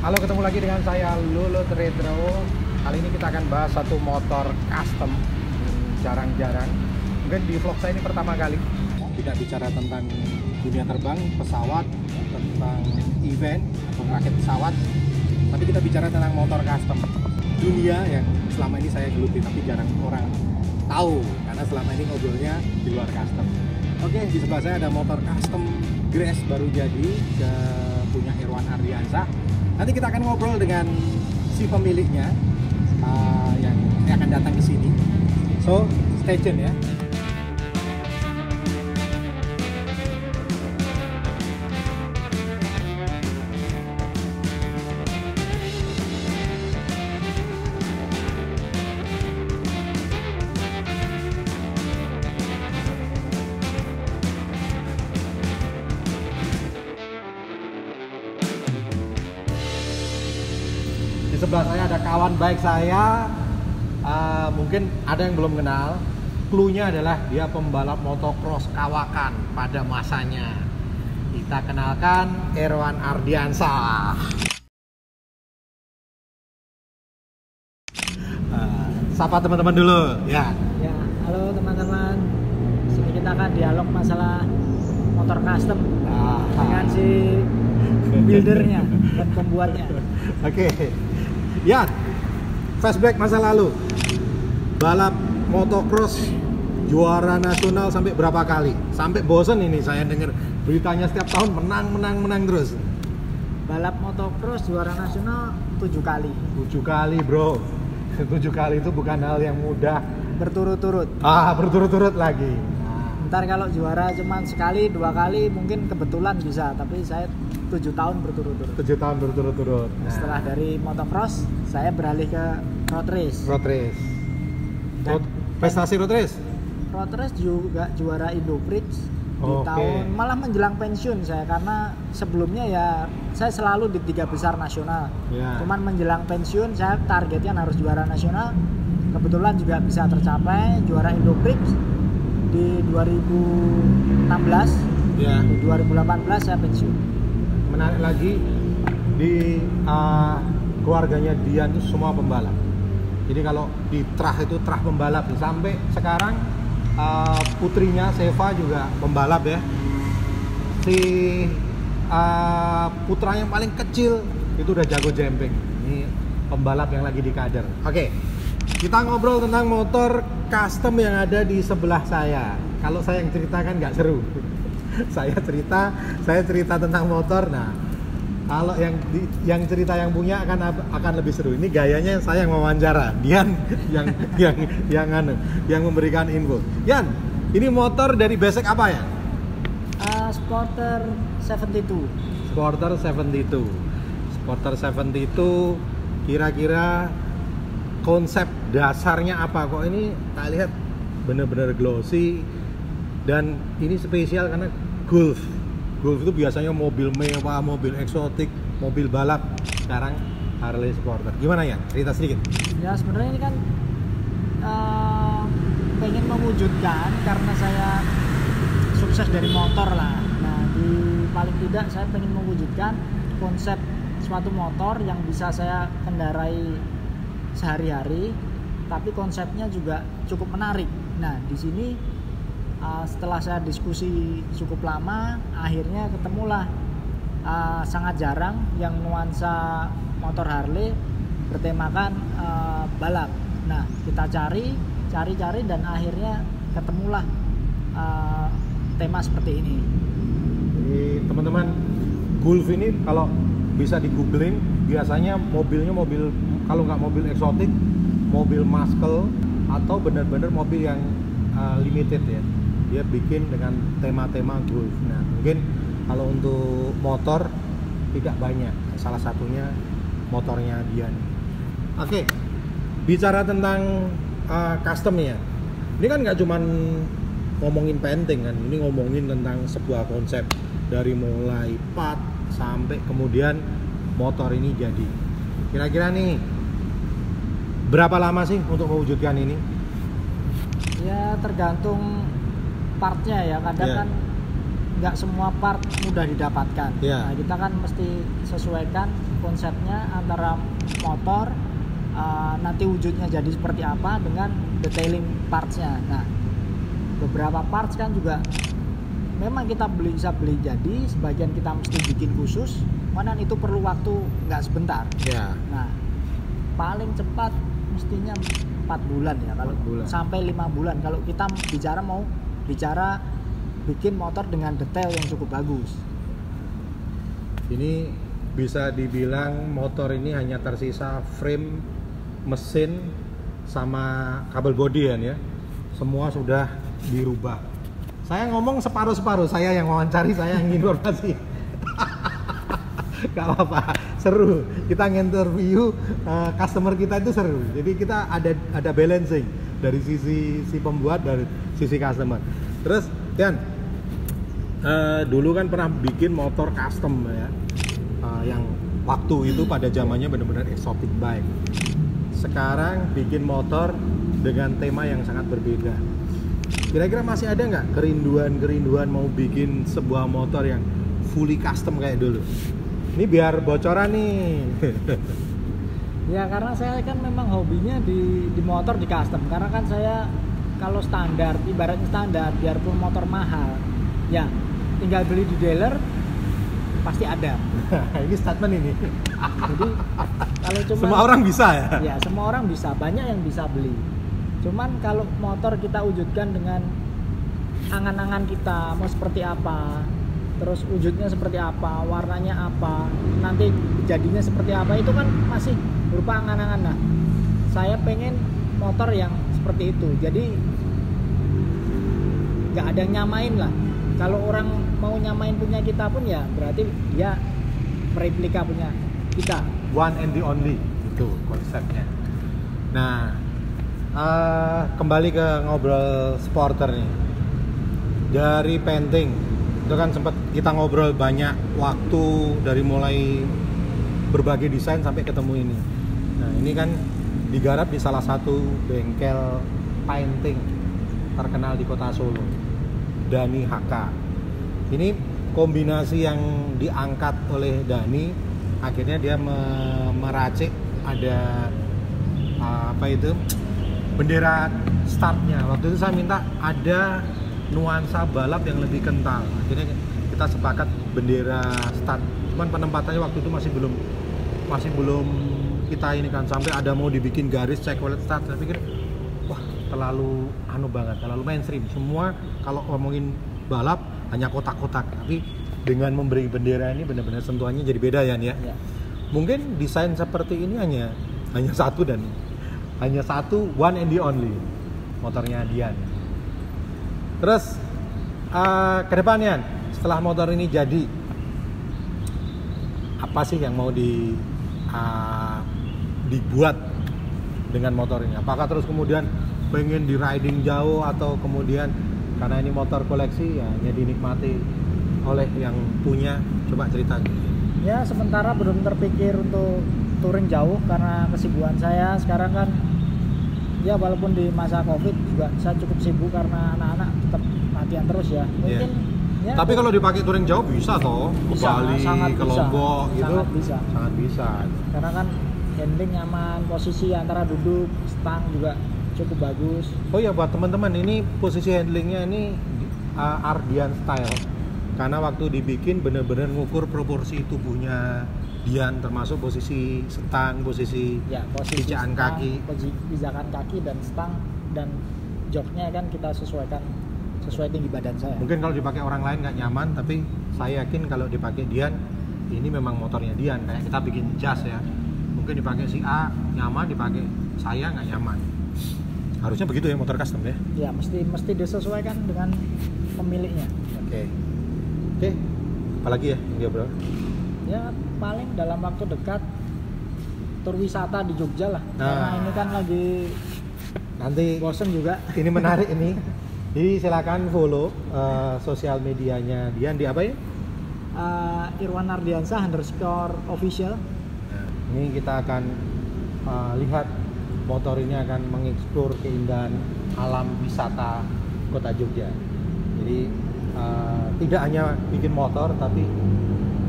Halo, ketemu lagi dengan saya Lulut Retro. Kali ini kita akan bahas satu motor custom. Jarang-jarang. Mungkin di vlog saya ini pertama kali. Tidak bicara tentang dunia terbang, pesawat, tentang event atau rakit pesawat. Tapi kita bicara tentang motor custom. Dunia yang selama ini saya geluti tapi jarang orang tahu. Karena selama ini ngobrolnya di luar custom. Oke, di sebelah saya ada motor custom Grace baru jadi, punya Irwan Ardiansah. Nanti kita akan ngobrol dengan si pemiliknya yang akan datang ke sini. So, stay tune ya. Di sebelah saya ada kawan baik saya, mungkin ada yang belum kenal. Cluenya adalah dia pembalap motocross kawakan pada masanya. Kita kenalkan Irwan Ardiansah. Sapa teman-teman dulu ya. Ya, halo teman-teman. Sini kita akan dialog masalah motor custom dengan si buildernya dan pembuatnya. Oke. Ya, flashback masa lalu. Balap motocross juara nasional sampai berapa kali? Sampai bosen ini saya dengar beritanya setiap tahun menang terus. Balap motocross juara nasional 7 kali. 7 kali, bro. 7 kali itu bukan hal yang mudah. Berturut-turut. Berturut-turut lagi. Ntar kalau juara cuman sekali, 2 kali mungkin kebetulan bisa, tapi saya 7 tahun berturut-turut. 7 tahun berturut-turut. Setelah dari motocross, saya beralih ke road race. Road race. Dan Prestasi road race? road race juga juara Indo Prix di tahun, malah menjelang pensiun saya, karena sebelumnya ya saya selalu di 3 besar nasional. Cuman menjelang pensiun saya targetnya harus juara nasional. Kebetulan juga bisa tercapai, juara Indo Prix di 2016. Di 2018 saya pensiun. Menarik lagi, di keluarganya Dian itu semua pembalap. Jadi kalau di trah itu trah pembalap, sampai sekarang putrinya Seva juga pembalap ya. Si putra yang paling kecil itu udah jago jemping. Ini pembalap yang lagi di kader. Oke, kita ngobrol tentang motor custom yang ada di sebelah saya. Kalau saya yang cerita kan nggak seru. saya cerita tentang motor. Nah, kalau yang cerita yang punya akan lebih seru. Ini gayanya saya yang wawancara, Dian yang memberikan info. Yan, ini motor dari basic apa ya? Sporter 72. Sporter 72. Kira-kira konsep dasarnya apa? Kok ini tak lihat bener-bener glossy, dan ini spesial karena Golf itu biasanya mobil mewah, mobil eksotik, mobil balap. Sekarang Harley Sporter. Gimana ya? Cerita sedikit. Ya sebenarnya ini kan pengen mewujudkan, karena saya sukses dari motor lah. Nah, paling tidak saya pengen mewujudkan konsep suatu motor yang bisa saya kendarai sehari-hari, tapi konsepnya juga cukup menarik. Nah, di sini setelah saya diskusi cukup lama, akhirnya ketemulah sangat jarang yang nuansa motor Harley bertemakan balap. Nah, kita cari dan akhirnya ketemulah tema seperti ini. Jadi teman-teman, Golf ini kalau bisa di googling, biasanya mobilnya kalau nggak mobil eksotik, mobil muscle, atau benar-benar mobil yang limited ya. Dia bikin dengan tema-tema Golf. Nah, mungkin kalau untuk motor tidak banyak. Salah satunya motornya Dian. Oke, bicara tentang custom ya. Ini kan nggak cuman ngomongin painting kan. Ini ngomongin tentang sebuah konsep dari mulai part sampai kemudian motor ini jadi. Kira-kira nih berapa lama sih untuk mewujudkan ini? Ya tergantung partnya ya, kadang kan nggak semua part mudah didapatkan. Nah, kita kan mesti sesuaikan konsepnya antara motor nanti wujudnya jadi seperti apa dengan detailing partsnya. Nah, beberapa parts kan juga memang kita bisa beli jadi, sebagian kita mesti bikin khusus, mana itu perlu waktu nggak sebentar. Ya. Nah, paling cepat mestinya 4 bulan ya, kalau sampai 5 bulan kalau kita mau bicara bikin motor dengan detail yang cukup bagus. Ini bisa dibilang motor ini hanya tersisa frame, mesin, sama kabel bodi ya. Semua sudah dirubah. Saya ngomong separuh-separuh, saya yang wawancari, saya yang informasi. Gak apa-apa, seru. Kita nginterview customer kita itu seru. Jadi kita ada balancing dari sisi si pembuat, dari sisi customer. Terus, Tian, dulu kan pernah bikin motor custom ya, yang waktu itu pada zamannya benar-benar exotic bike. Sekarang bikin motor dengan tema yang sangat berbeda. Kira-kira masih ada nggak kerinduan mau bikin sebuah motor yang fully custom kayak dulu? Ini biar bocoran nih. Ya karena saya kan memang hobinya di motor di custom. Karena kan saya kalau standar, ibaratnya standar, biarpun motor mahal, ya tinggal beli di dealer pasti ada. Ini statement ini. Jadi kalau cuma semua orang bisa ya? Ya semua orang bisa, banyak yang bisa beli. Cuman kalau motor kita wujudkan dengan angan-angan kita mau seperti apa, terus wujudnya seperti apa, warnanya apa, nanti jadinya seperti apa, itu kan masih berupa angan-angan. Nah, saya pengen motor yang seperti itu. Jadi nggak ada yang nyamain lah. Kalau orang mau nyamain punya kita pun ya berarti dia mereplika punya kita. One and the only, itu konsepnya. Nah, kembali ke ngobrol supporter nih. Dari painting itu kan sempat kita ngobrol banyak waktu, dari mulai berbagai desain sampai ketemu ini. Nah, ini kan digarap di salah satu bengkel painting terkenal di kota Solo, Dani HK. Ini kombinasi yang diangkat oleh Dani, akhirnya dia meracik ada bendera startnya. Waktu itu saya minta ada nuansa balap yang lebih kental, akhirnya kita sepakat bendera start. Cuman penempatannya waktu itu masih belum kita ini kan, sampai ada mau dibikin garis check wallet start. Saya pikir wah terlalu terlalu mainstream. Semua kalau ngomongin balap hanya kotak-kotak, tapi dengan memberi bendera ini benar-benar sentuhannya jadi beda ya. Mungkin desain seperti ini hanya satu dan hanya satu, one and the only, motornya Dian. Terus ke depannya setelah motor ini jadi, apa sih yang mau dibuat dengan motor ini? Apakah terus kemudian pengen di riding jauh, atau kemudian karena ini motor koleksi ya hanya dinikmati oleh yang punya? Coba cerita. Ya sementara belum terpikir untuk touring jauh karena kesibukan saya sekarang kan. Ya walaupun di masa Covid juga saya cukup sibuk karena anak-anak tetap latihan terus ya. Mungkin ya, tapi kalau dipakai touring jauh bisa toh, ke Bali, ke Lombok gitu. Sangat bisa. Karena kan handling nyaman, posisi antara duduk, stang juga cukup bagus. Oh ya, buat teman-teman, ini posisi handlingnya ini Ardian style. Karena waktu dibikin bener-bener ngukur proporsi tubuhnya Dian, termasuk posisi stang, posisi pijakan kaki, pijakan kaki dan stang dan joknya kan kita sesuaikan sesuai tinggi badan saya. Mungkin kalau dipakai orang lain nggak nyaman, tapi saya yakin kalau dipakai Dian, ini memang motornya Dian. Kayak kita bikin jas ya, mungkin dipakai si A nyaman, dipakai saya nggak nyaman. Harusnya begitu ya motor custom ya? Ya mesti disesuaikan dengan pemiliknya. Oke. Apalagi ya dia bro? Ya paling dalam waktu dekat tur wisata di Jogja lah. Karena ini kan lagi nanti bosen juga. Ini menarik ini. Jadi silakan follow sosial medianya Dian di apa ya? Irwan Ardiansyah _official. Nah, ini kita akan lihat motor ini akan mengeksplor keindahan alam wisata kota Jogja. Jadi tidak hanya bikin motor, tapi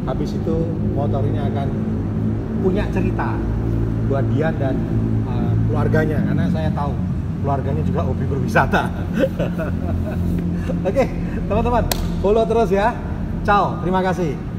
habis itu motor ini akan punya cerita buat Dian dan keluarganya, karena saya tahu keluarganya juga hobi berwisata. Oke, teman-teman, follow terus ya. Ciao, terima kasih.